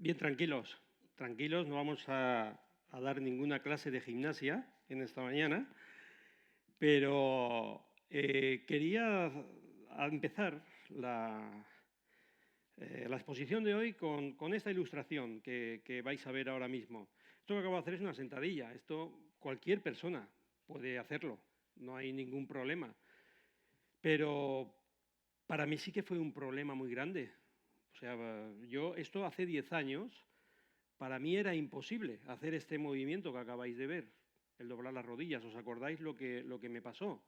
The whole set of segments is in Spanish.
Bien, tranquilos, tranquilos, no vamos a dar ninguna clase de gimnasia en esta mañana, pero quería empezar la exposición de hoy con esta ilustración que vais a ver ahora mismo. Esto que acabo de hacer es una sentadilla, esto cualquier persona puede hacerlo, no hay ningún problema, pero para mí sí que fue un problema muy grande. O sea, yo esto hace 10 años. Para mí era imposible hacer este movimiento que acabáis de ver, el doblar las rodillas. ¿Os acordáis lo que me pasó?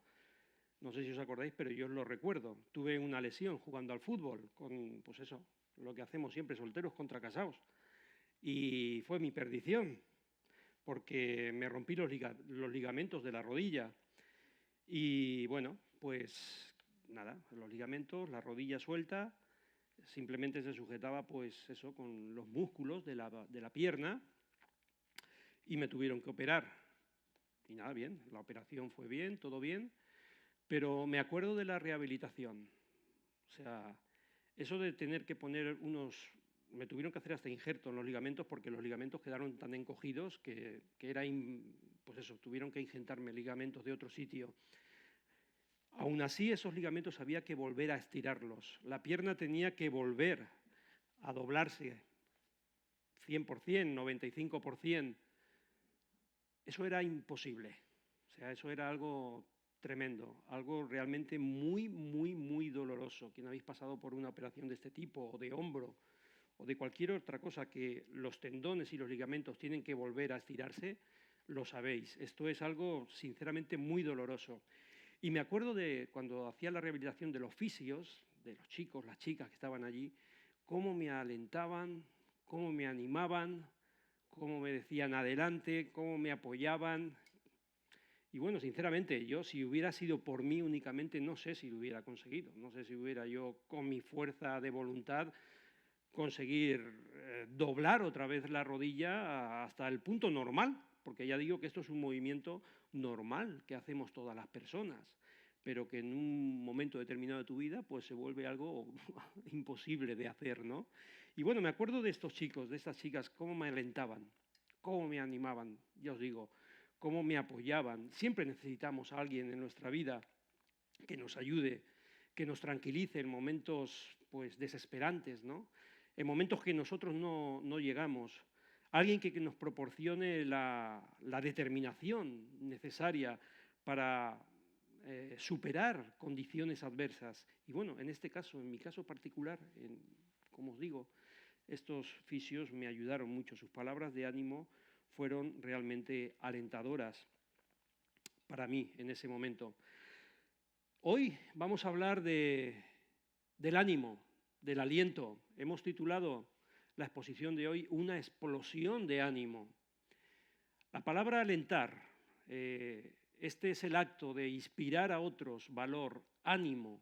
No sé si os acordáis, pero yo os lo recuerdo. Tuve una lesión jugando al fútbol, con, pues eso, lo que hacemos siempre, solteros contra casados. Y fue mi perdición, porque me rompí los ligamentos de la rodilla. Y bueno, pues nada, los ligamentos, la rodilla suelta, simplemente se sujetaba pues eso con los músculos de la pierna y me tuvieron que operar. Y nada, bien, la operación fue bien, todo bien, pero me acuerdo de la rehabilitación. O sea, eso de tener que poner unos... Me tuvieron que hacer hasta injerto en los ligamentos porque los ligamentos quedaron tan encogidos que era... Pues eso, tuvieron que injertarme ligamentos de otro sitio. Aún así, esos ligamentos había que volver a estirarlos. La pierna tenía que volver a doblarse 100%, 95%. Eso era imposible. O sea, eso era algo tremendo, algo realmente muy, muy, muy doloroso. Quien habéis pasado por una operación de este tipo, o de hombro, o de cualquier otra cosa que los tendones y los ligamentos tienen que volver a estirarse, lo sabéis. Esto es algo, sinceramente, muy doloroso. Y me acuerdo de cuando hacía la rehabilitación de los fisios, de los chicos, las chicas que estaban allí, cómo me alentaban, cómo me animaban, cómo me decían adelante, cómo me apoyaban. Y bueno, sinceramente, yo si hubiera sido por mí únicamente, no sé si lo hubiera conseguido. No sé si hubiera yo, con mi fuerza de voluntad, conseguir doblar otra vez la rodilla hasta el punto normal, porque ya digo que esto es un movimiento normal que hacemos todas las personas, pero que en un momento determinado de tu vida pues se vuelve algo imposible de hacer, ¿no? Y bueno, me acuerdo de estos chicos, de estas chicas, cómo me alentaban, cómo me animaban, ya os digo, cómo me apoyaban. Siempre necesitamos a alguien en nuestra vida que nos ayude, que nos tranquilice en momentos pues desesperantes, ¿no? En momentos que nosotros no llegamos. Alguien que nos proporcione la determinación necesaria para superar condiciones adversas. Y bueno, en este caso, en mi caso particular, como os digo, estos fisios me ayudaron mucho. Sus palabras de ánimo fueron realmente alentadoras para mí en ese momento. Hoy vamos a hablar del ánimo, del aliento. Hemos titulado la exposición de hoy Una explosión de ánimo. La palabra alentar, este es el acto de inspirar a otros valor, ánimo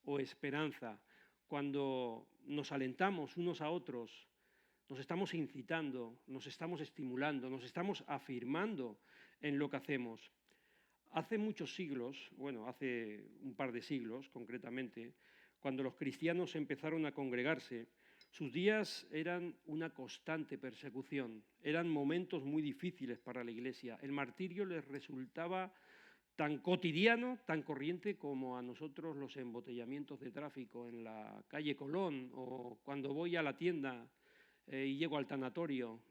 o esperanza. Cuando nos alentamos unos a otros, nos estamos incitando, nos estamos estimulando, nos estamos afirmando en lo que hacemos. Hace muchos siglos, bueno, hace un par de siglos concretamente, cuando los cristianos empezaron a congregarse, sus días eran una constante persecución, eran momentos muy difíciles para la Iglesia. El martirio les resultaba tan cotidiano, tan corriente como a nosotros los embotellamientos de tráfico en la calle Colón o cuando voy a la tienda y llego al tanatorio.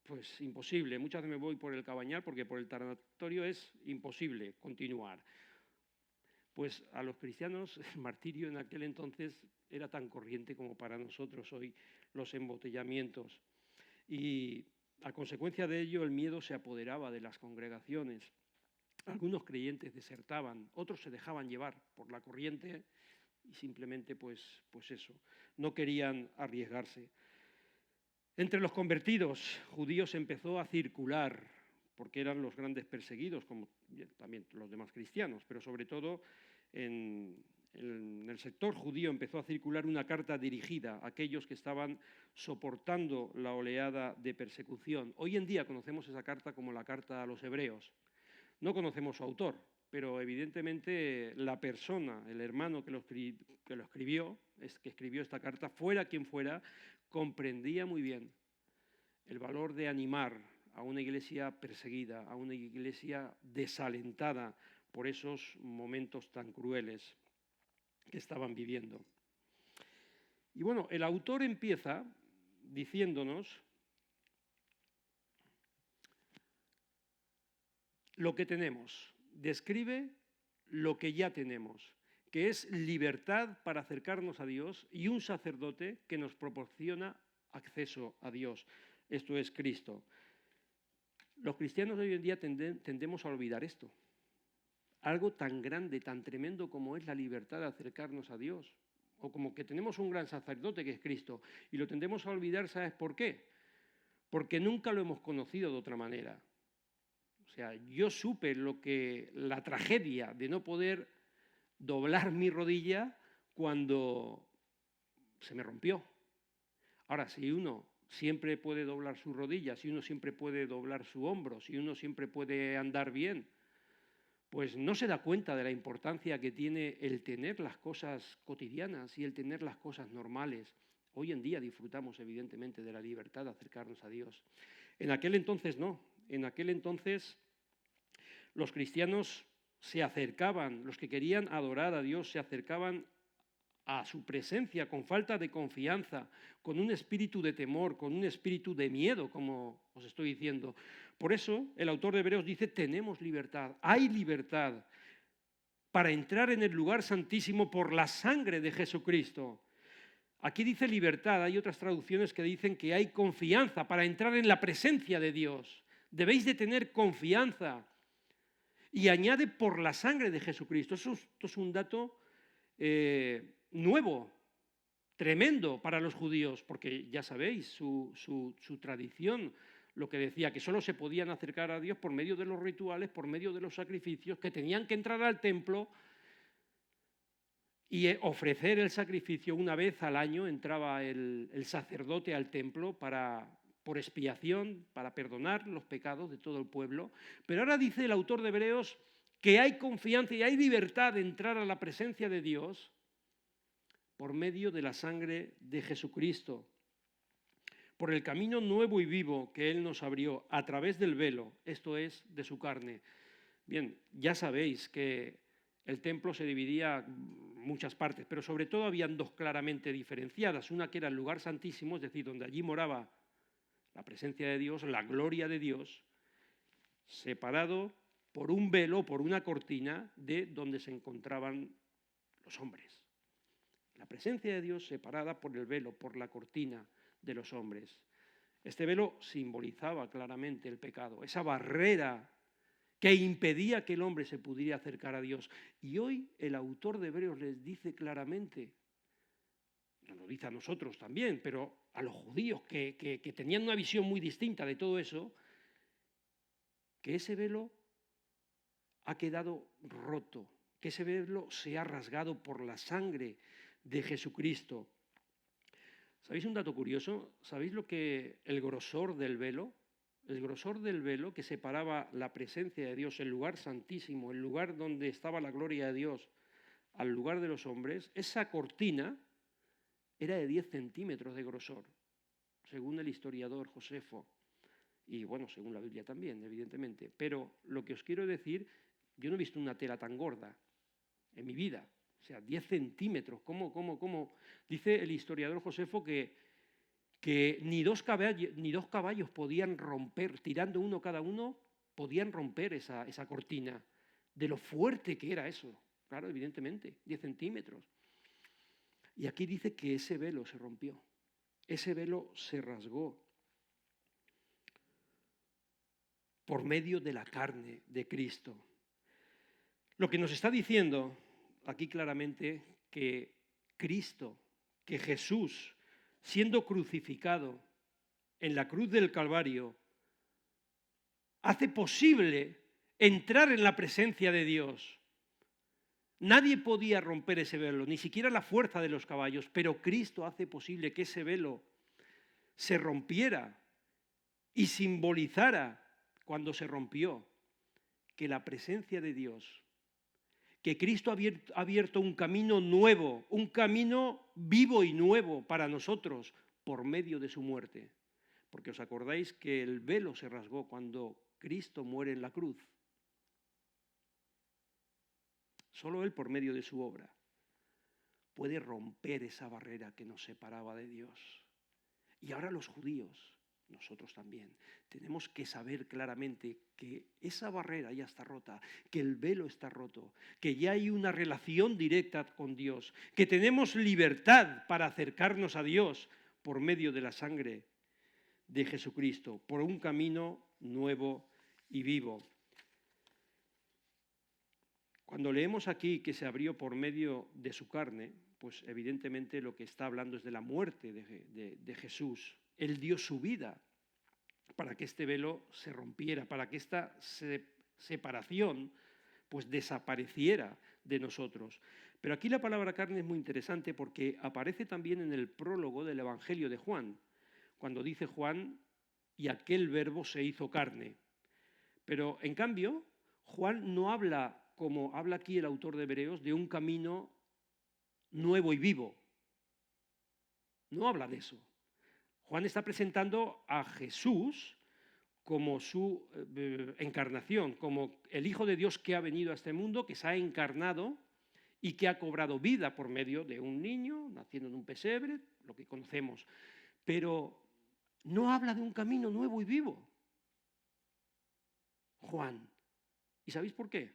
Pues imposible, muchas veces me voy por el Cabañal porque por el tanatorio es imposible continuar. Pues a los cristianos el martirio en aquel entonces era tan corriente como para nosotros hoy los embotellamientos. Y a consecuencia de ello el miedo se apoderaba de las congregaciones. Algunos creyentes desertaban, otros se dejaban llevar por la corriente y simplemente pues eso, no querían arriesgarse. Entre los convertidos judíos empezó a circular, porque eran los grandes perseguidos, como también los demás cristianos, pero sobre todo en el sector judío empezó a circular una carta dirigida a aquellos que estaban soportando la oleada de persecución. Hoy en día conocemos esa carta como la carta a los hebreos. No conocemos su autor, pero evidentemente la persona, el hermano que lo escribió esta carta, fuera quien fuera, comprendía muy bien el valor de animar a una iglesia perseguida, a una iglesia desalentada por esos momentos tan crueles que estaban viviendo. Y bueno, el autor empieza diciéndonos lo que tenemos, describe lo que ya tenemos, que es libertad para acercarnos a Dios y un sacerdote que nos proporciona acceso a Dios. Esto es Cristo. Los cristianos de hoy en día tendemos a olvidar esto. Algo tan grande, tan tremendo como es la libertad de acercarnos a Dios. O como que tenemos un gran sacerdote que es Cristo. Y lo tendemos a olvidar, ¿sabes por qué? Porque nunca lo hemos conocido de otra manera. O sea, yo supe la tragedia de no poder doblar mi rodilla cuando se me rompió. Ahora, si uno siempre puede doblar su rodilla, si uno siempre puede doblar su hombro, si uno siempre puede andar bien, pues no se da cuenta de la importancia que tiene el tener las cosas cotidianas y el tener las cosas normales. Hoy en día disfrutamos evidentemente de la libertad de acercarnos a Dios. En aquel entonces no. En aquel entonces los cristianos se acercaban, los que querían adorar a Dios se acercaban a su presencia con falta de confianza, con un espíritu de temor, con un espíritu de miedo, como os estoy diciendo. Por eso el autor de Hebreos dice, tenemos libertad, hay libertad para entrar en el lugar santísimo por la sangre de Jesucristo. Aquí dice libertad, hay otras traducciones que dicen que hay confianza para entrar en la presencia de Dios. Debéis de tener confianza. Y añade por la sangre de Jesucristo. Esto es un dato nuevo, tremendo para los judíos, porque ya sabéis, su tradición, lo que decía, que solo se podían acercar a Dios por medio de los rituales, por medio de los sacrificios, que tenían que entrar al templo y ofrecer el sacrificio. Una vez al año entraba el sacerdote al templo por expiación, para perdonar los pecados de todo el pueblo. Pero ahora dice el autor de Hebreos que hay confianza y hay libertad de entrar a la presencia de Dios por medio de la sangre de Jesucristo, por el camino nuevo y vivo que Él nos abrió a través del velo, esto es, de su carne. Bien, ya sabéis que el templo se dividía en muchas partes, pero sobre todo habían dos claramente diferenciadas. Una que era el lugar santísimo, es decir, donde allí moraba la presencia de Dios, la gloria de Dios, separado por un velo, por una cortina de donde se encontraban los hombres. La presencia de Dios separada por el velo, por la cortina de los hombres. Este velo simbolizaba claramente el pecado, esa barrera que impedía que el hombre se pudiera acercar a Dios. Y hoy el autor de Hebreos les dice claramente, nos lo dice a nosotros también, pero a los judíos que tenían una visión muy distinta de todo eso, que ese velo ha quedado roto, que ese velo se ha rasgado por la sangre de Jesucristo. ¿Sabéis un dato curioso? ¿Sabéis lo que el grosor del velo? El grosor del velo que separaba la presencia de Dios, el lugar santísimo, el lugar donde estaba la gloria de Dios, al lugar de los hombres, esa cortina era de 10 centímetros de grosor, según el historiador Josefo. Y bueno, según la Biblia también, evidentemente. Pero lo que os quiero decir, yo no he visto una tela tan gorda en mi vida. O sea, 10 centímetros. ¿Cómo? Dice el historiador Josefo que ni dos caballos podían romper, tirando uno cada uno, podían romper esa cortina. De lo fuerte que era eso. Claro, evidentemente, 10 centímetros. Y aquí dice que ese velo se rompió. Ese velo se rasgó por medio de la carne de Cristo. Lo que nos está diciendo aquí claramente que Cristo, que Jesús, siendo crucificado en la cruz del Calvario, hace posible entrar en la presencia de Dios. Nadie podía romper ese velo, ni siquiera la fuerza de los caballos, pero Cristo hace posible que ese velo se rompiera y simbolizara, cuando se rompió, que la presencia de Dios, que Cristo ha abierto un camino nuevo, un camino vivo y nuevo para nosotros, por medio de su muerte. Porque os acordáis que el velo se rasgó cuando Cristo muere en la cruz. Solo Él, por medio de su obra, puede romper esa barrera que nos separaba de Dios. Y ahora los judíos, nosotros también, tenemos que saber claramente que esa barrera ya está rota, que el velo está roto, que ya hay una relación directa con Dios, que tenemos libertad para acercarnos a Dios por medio de la sangre de Jesucristo, por un camino nuevo y vivo. Cuando leemos aquí que se abrió por medio de su carne, pues evidentemente lo que está hablando es de la muerte de Jesús. Él dio su vida para que este velo se rompiera, para que esta separación pues desapareciera de nosotros. Pero aquí la palabra carne es muy interesante porque aparece también en el prólogo del Evangelio de Juan, cuando dice Juan, y aquel verbo se hizo carne. Pero en cambio, Juan no habla, como habla aquí el autor de Hebreos, de un camino nuevo y vivo. No habla de eso. Juan está presentando a Jesús como su encarnación, como el Hijo de Dios que ha venido a este mundo, que se ha encarnado y que ha cobrado vida por medio de un niño, naciendo en un pesebre, lo que conocemos. Pero no habla de un camino nuevo y vivo, Juan. ¿Y sabéis por qué?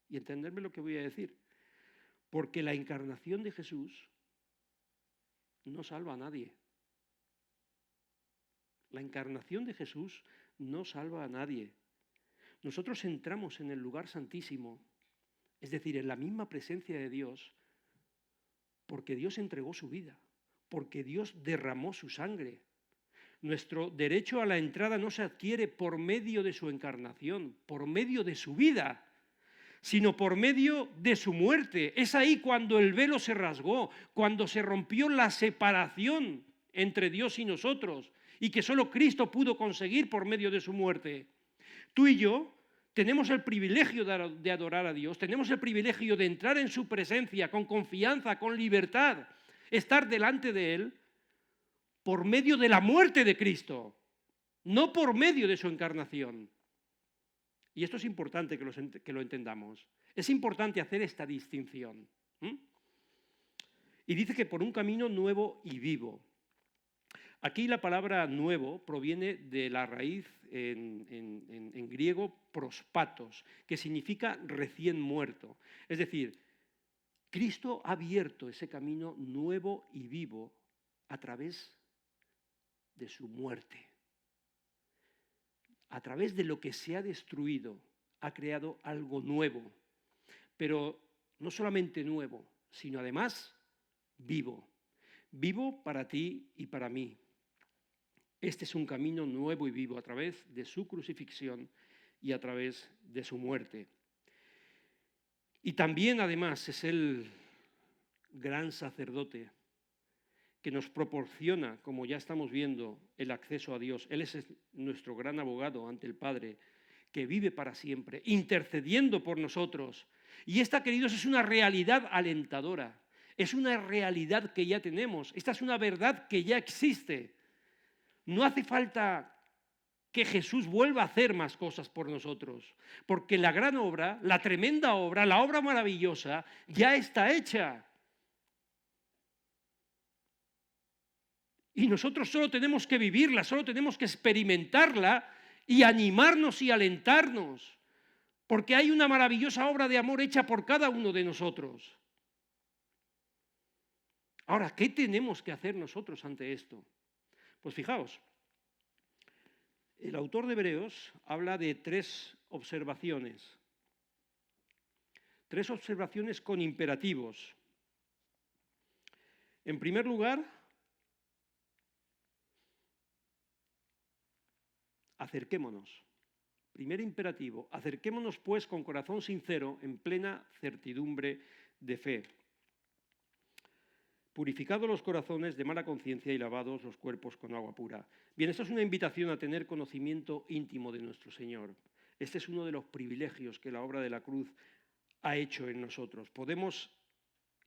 Y entenderme lo que voy a decir. Porque la encarnación de Jesús no salva a nadie. La encarnación de Jesús no salva a nadie. Nosotros entramos en el lugar santísimo, es decir, en la misma presencia de Dios, porque Dios entregó su vida, porque Dios derramó su sangre. Nuestro derecho a la entrada no se adquiere por medio de su encarnación, por medio de su vida, sino por medio de su muerte. Es ahí cuando el velo se rasgó, cuando se rompió la separación entre Dios y nosotros, y que solo Cristo pudo conseguir por medio de su muerte. Tú y yo tenemos el privilegio de adorar a Dios, tenemos el privilegio de entrar en su presencia con confianza, con libertad, estar delante de Él por medio de la muerte de Cristo, no por medio de su encarnación. Y esto es importante que lo entendamos. Es importante hacer esta distinción. Y dice que por un camino nuevo y vivo. Aquí la palabra nuevo proviene de la raíz en griego prospatos, que significa recién muerto. Es decir, Cristo ha abierto ese camino nuevo y vivo a través de su muerte. A través de lo que se ha destruido, ha creado algo nuevo. Pero no solamente nuevo, sino además vivo. Vivo para ti y para mí. Este es un camino nuevo y vivo a través de su crucifixión y a través de su muerte. Y también, además, es el gran sacerdote que nos proporciona, como ya estamos viendo, el acceso a Dios. Él es nuestro gran abogado ante el Padre, que vive para siempre, intercediendo por nosotros. Y esta, queridos, es una realidad alentadora. Es una realidad que ya tenemos. Esta es una verdad que ya existe. No hace falta que Jesús vuelva a hacer más cosas por nosotros, porque la gran obra, la tremenda obra, la obra maravillosa, ya está hecha. Y nosotros solo tenemos que vivirla, solo tenemos que experimentarla y animarnos y alentarnos, porque hay una maravillosa obra de amor hecha por cada uno de nosotros. Ahora, ¿qué tenemos que hacer nosotros ante esto? Pues fijaos, el autor de Hebreos habla de tres observaciones con imperativos. En primer lugar, acerquémonos. Primer imperativo, acerquémonos pues con corazón sincero, en plena certidumbre de fe. Purificados los corazones de mala conciencia y lavados los cuerpos con agua pura. Bien, esto es una invitación a tener conocimiento íntimo de nuestro Señor. Este es uno de los privilegios que la obra de la cruz ha hecho en nosotros. Podemos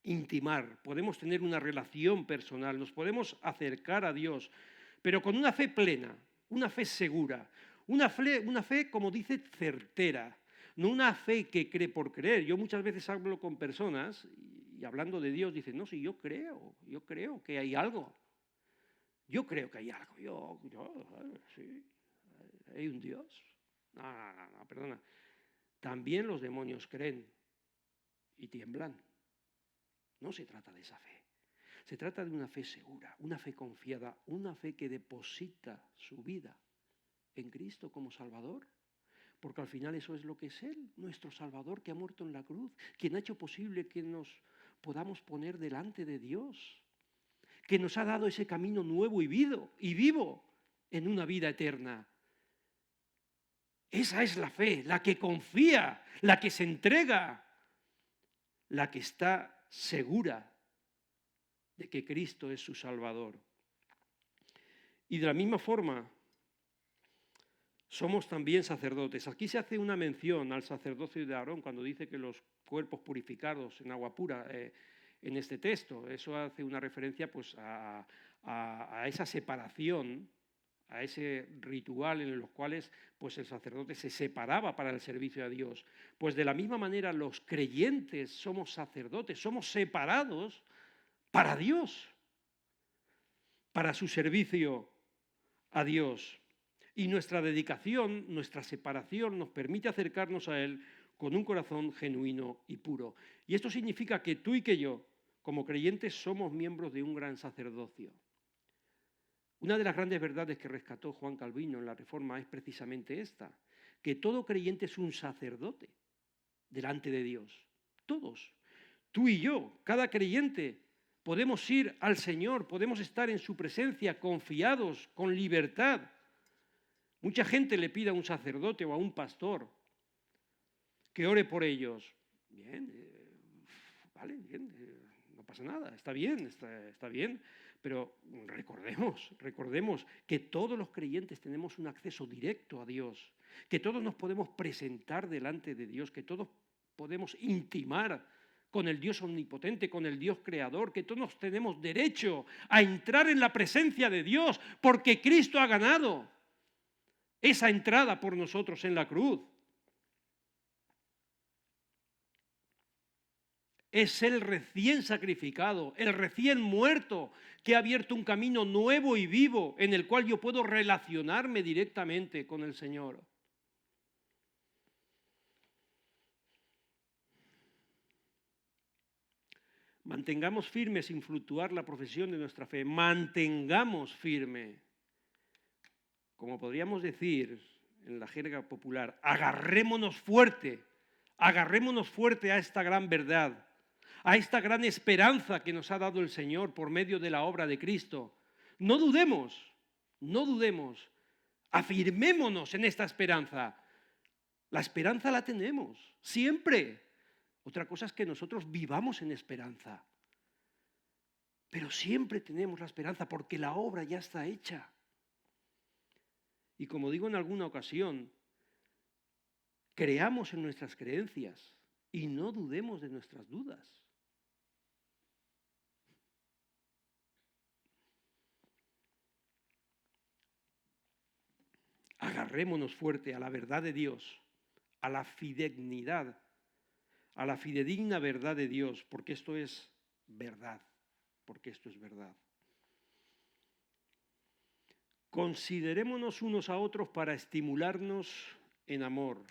intimar, podemos tener una relación personal, nos podemos acercar a Dios, pero con una fe plena, una fe segura, una fe, como dice, certera, no una fe que cree por creer. Yo muchas veces hablo con personas y hablando de Dios dicen, no, sí, yo creo que hay algo. Yo creo que hay algo, sí, hay un Dios. No, perdona. También los demonios creen y tiemblan. No se trata de esa fe. Se trata de una fe segura, una fe confiada, una fe que deposita su vida en Cristo como Salvador. Porque al final eso es lo que es Él, nuestro Salvador que ha muerto en la cruz, quien ha hecho posible que nos podamos poner delante de Dios, que nos ha dado ese camino nuevo y vivo en una vida eterna. Esa es la fe, la que confía, la que se entrega, la que está segura de que Cristo es su Salvador. Y de la misma forma, somos también sacerdotes. Aquí se hace una mención al sacerdocio de Aarón cuando dice que los cuerpos purificados en agua pura, en este texto, eso hace una referencia pues, a esa separación, a ese ritual en los cuales pues, el sacerdote se separaba para el servicio a Dios. Pues de la misma manera los creyentes somos sacerdotes, somos separados para Dios, para su servicio a Dios. Y nuestra dedicación, nuestra separación nos permite acercarnos a Él con un corazón genuino y puro. Y esto significa que tú y que yo, como creyentes, somos miembros de un gran sacerdocio. Una de las grandes verdades que rescató Juan Calvino en la Reforma es precisamente esta, que todo creyente es un sacerdote delante de Dios. Todos. Tú y yo, cada creyente, podemos ir al Señor, podemos estar en su presencia confiados, con libertad. Mucha gente le pide a un sacerdote o a un pastor que ore por ellos. Bien, vale, bien, no pasa nada, está bien, está bien. Pero recordemos que todos los creyentes tenemos un acceso directo a Dios, que todos nos podemos presentar delante de Dios, que todos podemos intimar con el Dios omnipotente, con el Dios creador, que todos tenemos derecho a entrar en la presencia de Dios porque Cristo ha ganado esa entrada por nosotros en la cruz. Es el recién sacrificado, el recién muerto, que ha abierto un camino nuevo y vivo en el cual yo puedo relacionarme directamente con el Señor. Mantengamos firme sin fluctuar la profesión de nuestra fe. Mantengamos firme. Como podríamos decir en la jerga popular, agarrémonos fuerte a esta gran verdad, a esta gran esperanza que nos ha dado el Señor por medio de la obra de Cristo. No dudemos, afirmémonos en esta esperanza. La esperanza la tenemos, siempre. Otra cosa es que nosotros vivamos en esperanza. Pero siempre tenemos la esperanza porque la obra ya está hecha. Y como digo en alguna ocasión, creamos en nuestras creencias y no dudemos de nuestras dudas. Agarrémonos fuerte a la verdad de Dios, a la fidedigna verdad de Dios, porque esto es verdad, Considerémonos unos a otros para estimularnos en amor.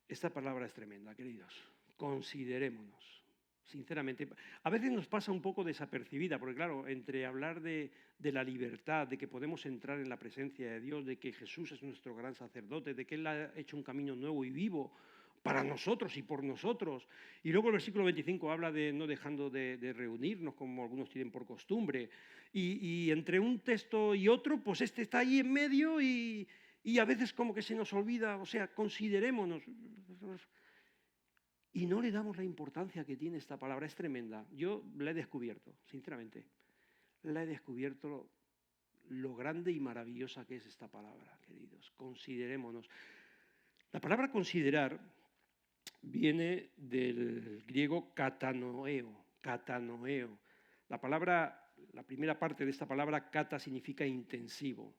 Esta palabra es tremenda, queridos. Considerémonos, sinceramente. A veces nos pasa un poco desapercibida, porque claro, entre hablar de la libertad, de que podemos entrar en la presencia de Dios, de que Jesús es nuestro gran sacerdote, de que Él ha hecho un camino nuevo y vivo para nosotros y por nosotros. Y luego el versículo 25 habla de no dejando de reunirnos, como algunos tienen por costumbre. Y entre un texto y otro, pues este está ahí en medio y a veces como que se nos olvida, o sea, considerémonos. Y no le damos la importancia que tiene esta palabra, es tremenda. Yo la he descubierto, sinceramente. La he descubierto lo grande y maravillosa que es esta palabra, queridos. Considerémonos. La palabra considerar viene del griego katanoeo, katanoeo. La primera parte de esta palabra kata significa intensivo,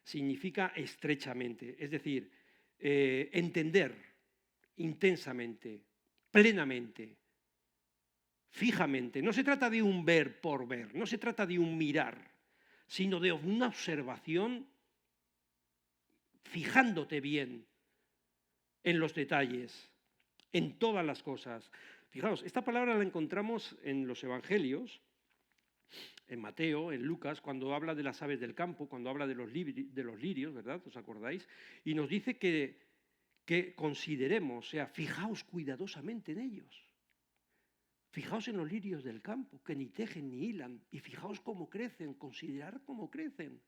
significa estrechamente, es decir, entender intensamente, plenamente, fijamente. No se trata de un ver por ver, no se trata de un mirar, sino de una observación fijándote bien en los detalles, en todas las cosas. Fijaos, esta palabra la encontramos en los evangelios, en Mateo, en Lucas, cuando habla de las aves del campo, cuando habla de los lirios, ¿verdad? ¿Os acordáis? Y nos dice que consideremos, o sea, fijaos cuidadosamente en ellos. Fijaos en los lirios del campo, que ni tejen ni hilan, y fijaos cómo crecen, considerad cómo crecen.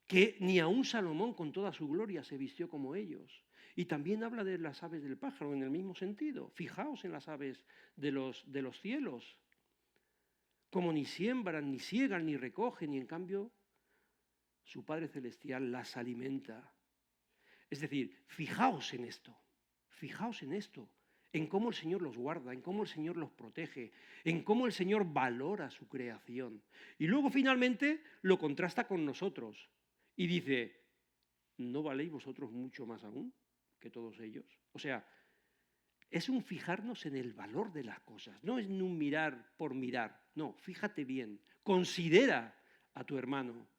Que ni aun Salomón con toda su gloria se vistió como ellos. Y también habla de las aves del pájaro en el mismo sentido. Fijaos en las aves de los cielos, como ni siembran, ni siegan, ni recogen, y en cambio su Padre Celestial las alimenta. Es decir, fijaos en esto, en cómo el Señor los guarda, en cómo el Señor los protege, en cómo el Señor valora su creación. Y luego finalmente lo contrasta con nosotros y dice, ¿no valéis vosotros mucho más aún que todos ellos? O sea, es un fijarnos en el valor de las cosas, no es un mirar por mirar, no, fíjate bien, considera a tu hermano,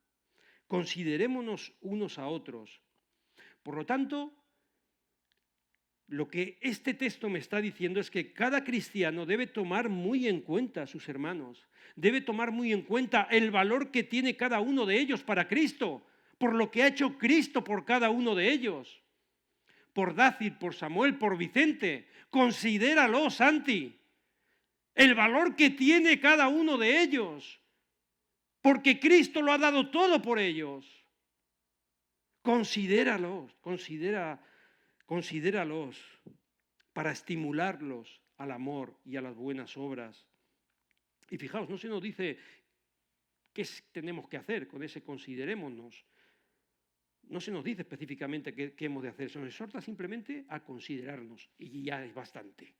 considerémonos unos a otros. Por lo tanto, lo que este texto me está diciendo es que cada cristiano debe tomar muy en cuenta a sus hermanos, debe tomar muy en cuenta el valor que tiene cada uno de ellos para Cristo, por lo que ha hecho Cristo por cada uno de ellos, por Dácid, por Samuel, por Vicente. Considéralo, Santi, el valor que tiene cada uno de ellos, porque Cristo lo ha dado todo por ellos. Considéralos, considéralos para estimularlos al amor y a las buenas obras. Y fijaos, no se nos dice qué tenemos que hacer con ese considerémonos. No se nos dice específicamente qué hemos de hacer, se nos exhorta simplemente a considerarnos, y ya es bastante.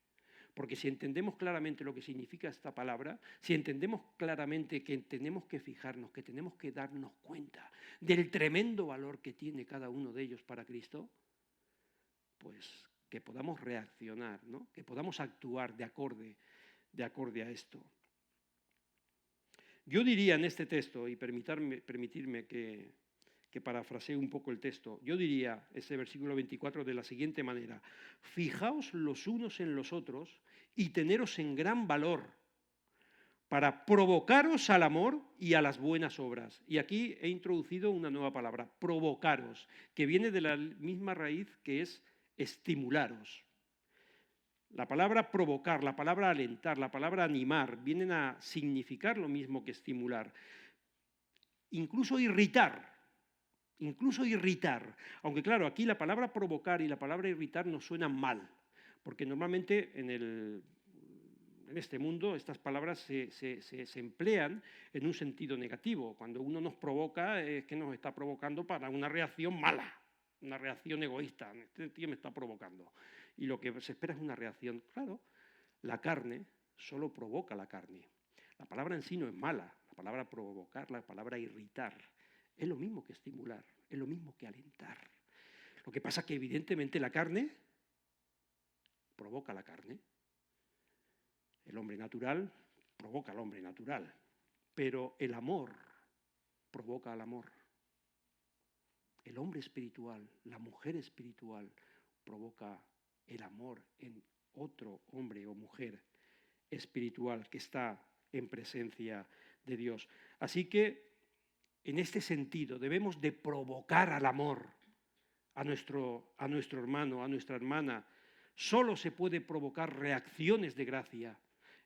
Porque si entendemos claramente lo que significa esta palabra, si entendemos claramente que tenemos que fijarnos, que tenemos que darnos cuenta del tremendo valor que tiene cada uno de ellos para Cristo, pues que podamos reaccionar, ¿no? Que podamos actuar de acorde a esto. Yo diría en este texto, y permitirme que parafrasee un poco el texto, yo diría ese versículo 24 de la siguiente manera: fijaos los unos en los otros y teneros en gran valor para provocaros al amor y a las buenas obras. Y aquí he introducido una nueva palabra, provocaros, que viene de la misma raíz que es estimularos. La palabra provocar, la palabra alentar, la palabra animar, vienen a significar lo mismo que estimular. Incluso irritar, aunque claro, aquí la palabra provocar y la palabra irritar nos suenan mal, porque normalmente en este mundo estas palabras se emplean en un sentido negativo. Cuando uno nos provoca es que nos está provocando para una reacción mala, una reacción egoísta. Este tío me está provocando. Y lo que se espera es una reacción. Claro, la carne solo provoca la carne. La palabra en sí no es mala. La palabra provocar, la palabra irritar, es lo mismo que estimular, es lo mismo que alentar. Lo que pasa es que evidentemente la carne provoca la carne. El hombre natural provoca al hombre natural, pero el amor provoca al amor. El hombre espiritual, la mujer espiritual, provoca el amor en otro hombre o mujer espiritual que está en presencia de Dios. Así que, en este sentido, debemos de provocar al amor a nuestro hermano, a nuestra hermana. Solo se puede provocar reacciones de gracia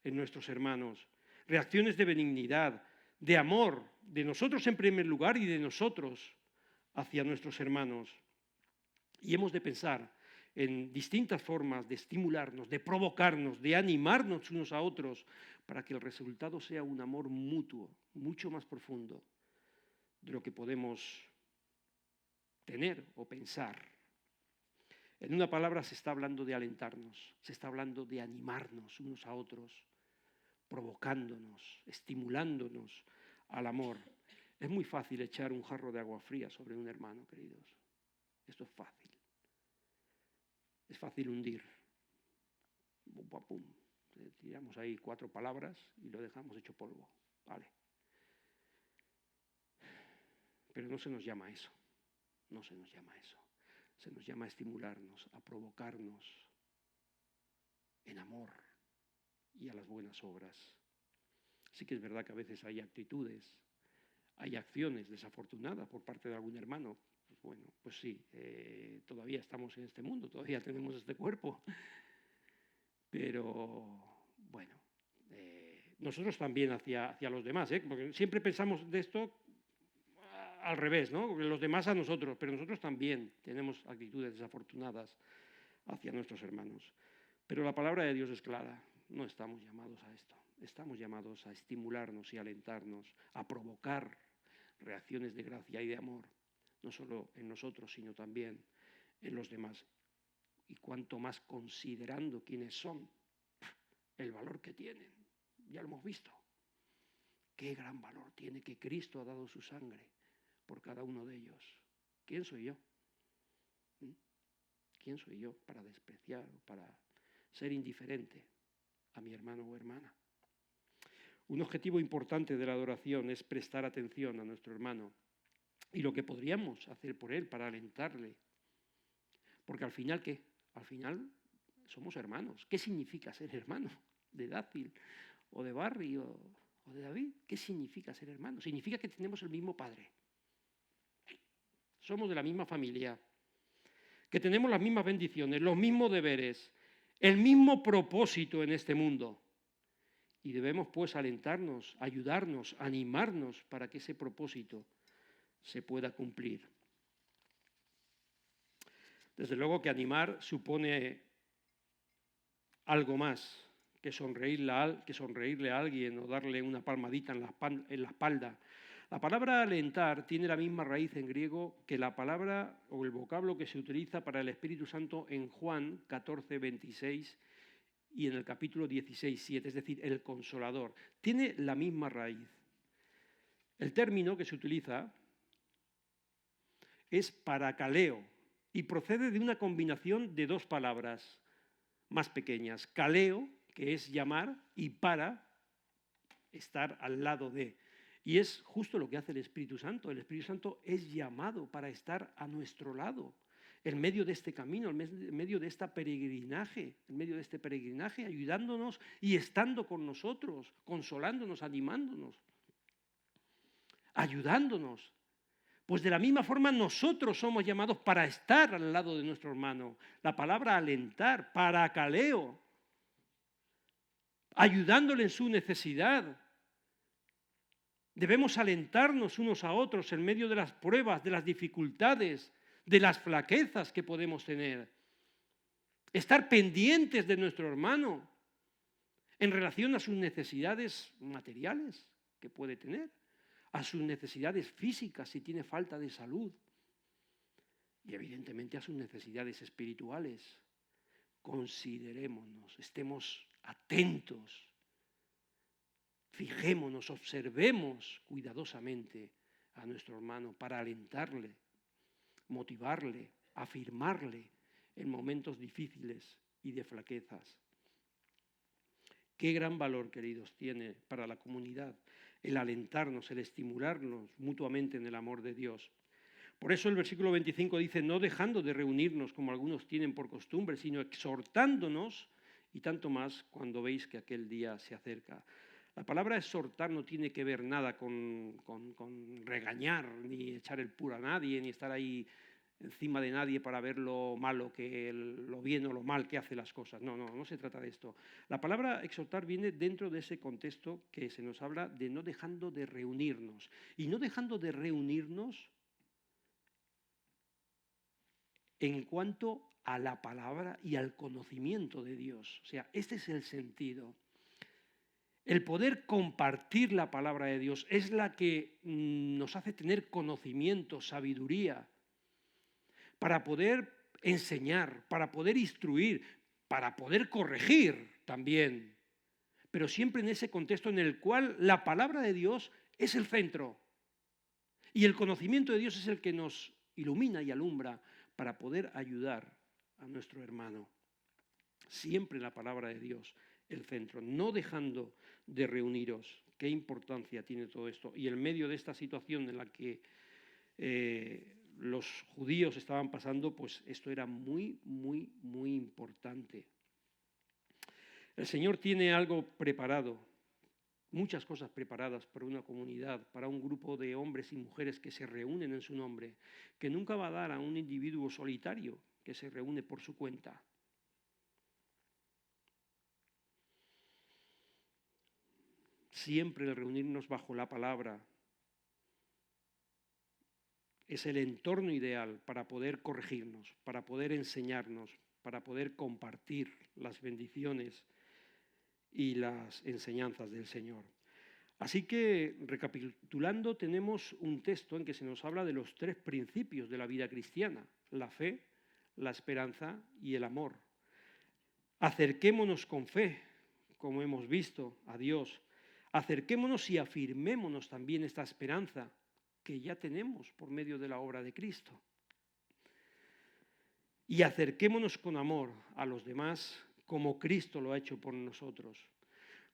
en nuestros hermanos, reacciones de benignidad, de amor, de nosotros en primer lugar y de nosotros hacia nuestros hermanos. Y hemos de pensar en distintas formas de estimularnos, de provocarnos, de animarnos unos a otros, para que el resultado sea un amor mutuo, mucho más profundo de lo que podemos tener o pensar. En una palabra se está hablando de alentarnos, se está hablando de animarnos unos a otros, provocándonos, estimulándonos al amor. Es muy fácil echar un jarro de agua fría sobre un hermano, queridos. Esto es fácil. Es fácil hundir. Pum, pum, pum. Tiramos ahí 4 palabras y lo dejamos hecho polvo. Vale. Pero no se nos llama a eso. No se nos llama a eso. Se nos llama a estimularnos, a provocarnos en amor y a las buenas obras. Sí que es verdad que a veces hay actitudes, hay acciones desafortunadas por parte de algún hermano. Pues bueno, pues sí, todavía estamos en este mundo, todavía tenemos este cuerpo. Pero bueno, nosotros también hacia los demás, porque siempre pensamos de esto al revés, ¿no? Los demás a nosotros, pero nosotros también tenemos actitudes desafortunadas hacia nuestros hermanos. Pero la palabra de Dios es clara, no estamos llamados a esto, estamos llamados a estimularnos y alentarnos, a provocar reacciones de gracia y de amor, no solo en nosotros, sino también en los demás. Y cuanto más considerando quiénes son, el valor que tienen, ya lo hemos visto. Qué gran valor tiene que Cristo ha dado su sangre por cada uno de ellos. ¿Quién soy yo? ¿Quién soy yo para despreciar o para ser indiferente a mi hermano o hermana? Un objetivo importante de la adoración es prestar atención a nuestro hermano y lo que podríamos hacer por él para alentarle. Porque al final, ¿qué? Al final somos hermanos. ¿Qué significa ser hermano de Dátil o de Barry o de David? ¿Qué significa ser hermano? Significa que tenemos el mismo padre. Somos de la misma familia, que tenemos las mismas bendiciones, los mismos deberes, el mismo propósito en este mundo. Y debemos pues alentarnos, ayudarnos, animarnos para que ese propósito se pueda cumplir. Desde luego que animar supone algo más que sonreírle a alguien o darle una palmadita en la espalda. La palabra alentar tiene la misma raíz en griego que la palabra o el vocablo que se utiliza para el Espíritu Santo en Juan 14, 26 y en el capítulo 16, 7, es decir, el Consolador. Tiene la misma raíz. El término que se utiliza es paracaleo y procede de una combinación de 2 palabras más pequeñas. Caleo, que es llamar, y para, estar al lado de. Y es justo lo que hace el Espíritu Santo. El Espíritu Santo es llamado para estar a nuestro lado, en medio de este camino, en medio de este peregrinaje, ayudándonos y estando con nosotros, consolándonos, animándonos, ayudándonos. Pues de la misma forma nosotros somos llamados para estar al lado de nuestro hermano. La palabra alentar, paracaleo, ayudándole en su necesidad. Debemos alentarnos unos a otros en medio de las pruebas, de las dificultades, de las flaquezas que podemos tener. Estar pendientes de nuestro hermano en relación a sus necesidades materiales que puede tener, a sus necesidades físicas si tiene falta de salud y evidentemente a sus necesidades espirituales. Considerémonos, estemos atentos. Fijémonos, observemos cuidadosamente a nuestro hermano para alentarle, motivarle, afirmarle en momentos difíciles y de flaquezas. Qué gran valor, queridos, tiene para la comunidad el alentarnos, el estimularnos mutuamente en el amor de Dios. Por eso el versículo 25 dice, no dejando de reunirnos como algunos tienen por costumbre, sino exhortándonos, y tanto más cuando veis que aquel día se acerca. La palabra exhortar no tiene que ver nada con regañar, ni echar el puro a nadie, ni estar ahí encima de nadie para ver lo malo, lo bien o lo mal que hace las cosas. No se trata de esto. La palabra exhortar viene dentro de ese contexto que se nos habla de no dejando de reunirnos. Y no dejando de reunirnos en cuanto a la palabra y al conocimiento de Dios. O sea, este es el sentido. El poder compartir la palabra de Dios es la que nos hace tener conocimiento, sabiduría, para poder enseñar, para poder instruir, para poder corregir también, pero siempre en ese contexto en el cual la palabra de Dios es el centro y el conocimiento de Dios es el que nos ilumina y alumbra para poder ayudar a nuestro hermano. Siempre la palabra de Dios el centro, no dejando de reuniros. Qué importancia tiene todo esto. Y en medio de esta situación en la que los judíos estaban pasando, pues esto era muy, muy, muy importante. El Señor tiene algo preparado, muchas cosas preparadas para una comunidad, para un grupo de hombres y mujeres que se reúnen en su nombre, que nunca va a dar a un individuo solitario que se reúne por su cuenta. Siempre el reunirnos bajo la palabra es el entorno ideal para poder corregirnos, para poder enseñarnos, para poder compartir las bendiciones y las enseñanzas del Señor. Así que, recapitulando, tenemos un texto en que se nos habla de los 3 principios de la vida cristiana: la fe, la esperanza y el amor. Acerquémonos con fe, como hemos visto, a Dios. Acerquémonos y afirmémonos también esta esperanza que ya tenemos por medio de la obra de Cristo. Y acerquémonos con amor a los demás como Cristo lo ha hecho por nosotros.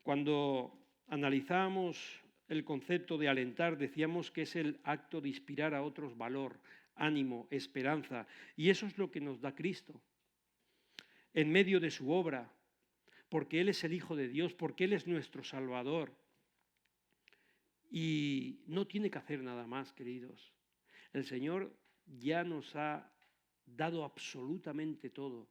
Cuando analizamos el concepto de alentar, decíamos que es el acto de inspirar a otros valor, ánimo, esperanza, y eso es lo que nos da Cristo. En medio de su obra, porque Él es el Hijo de Dios, porque Él es nuestro Salvador. Y no tiene que hacer nada más, queridos. El Señor ya nos ha dado absolutamente todo.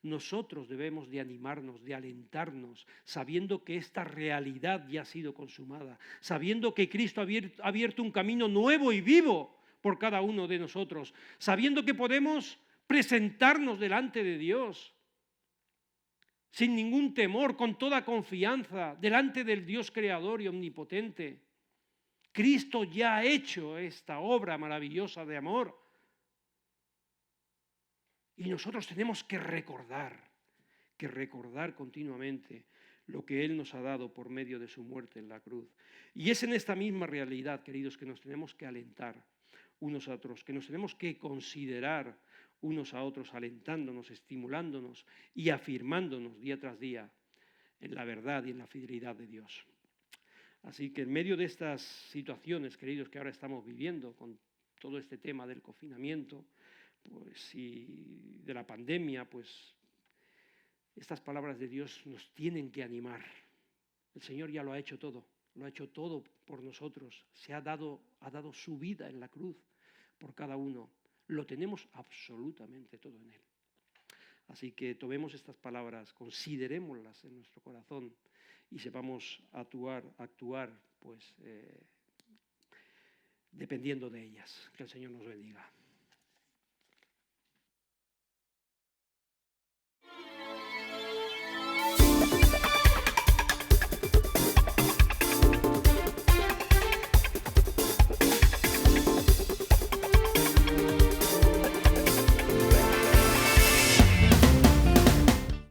Nosotros debemos de animarnos, de alentarnos, sabiendo que esta realidad ya ha sido consumada, sabiendo que Cristo ha abierto un camino nuevo y vivo por cada uno de nosotros, sabiendo que podemos presentarnos delante de Dios sin ningún temor, con toda confianza, delante del Dios creador y omnipotente. Cristo ya ha hecho esta obra maravillosa de amor. Y nosotros tenemos que recordar continuamente lo que Él nos ha dado por medio de su muerte en la cruz. Y es en esta misma realidad, queridos, que nos tenemos que alentar unos a otros, que nos tenemos que considerar unos a otros, alentándonos, estimulándonos y afirmándonos día tras día en la verdad y en la fidelidad de Dios. Así que en medio de estas situaciones, queridos, que ahora estamos viviendo con todo este tema del confinamiento, pues, y de la pandemia, pues estas palabras de Dios nos tienen que animar. El Señor ya lo ha hecho todo por nosotros. Ha dado su vida en la cruz por cada uno. Lo tenemos absolutamente todo en Él. Así que tomemos estas palabras, considerémoslas en nuestro corazón y sepamos actuar pues, dependiendo de ellas. Que el Señor nos bendiga.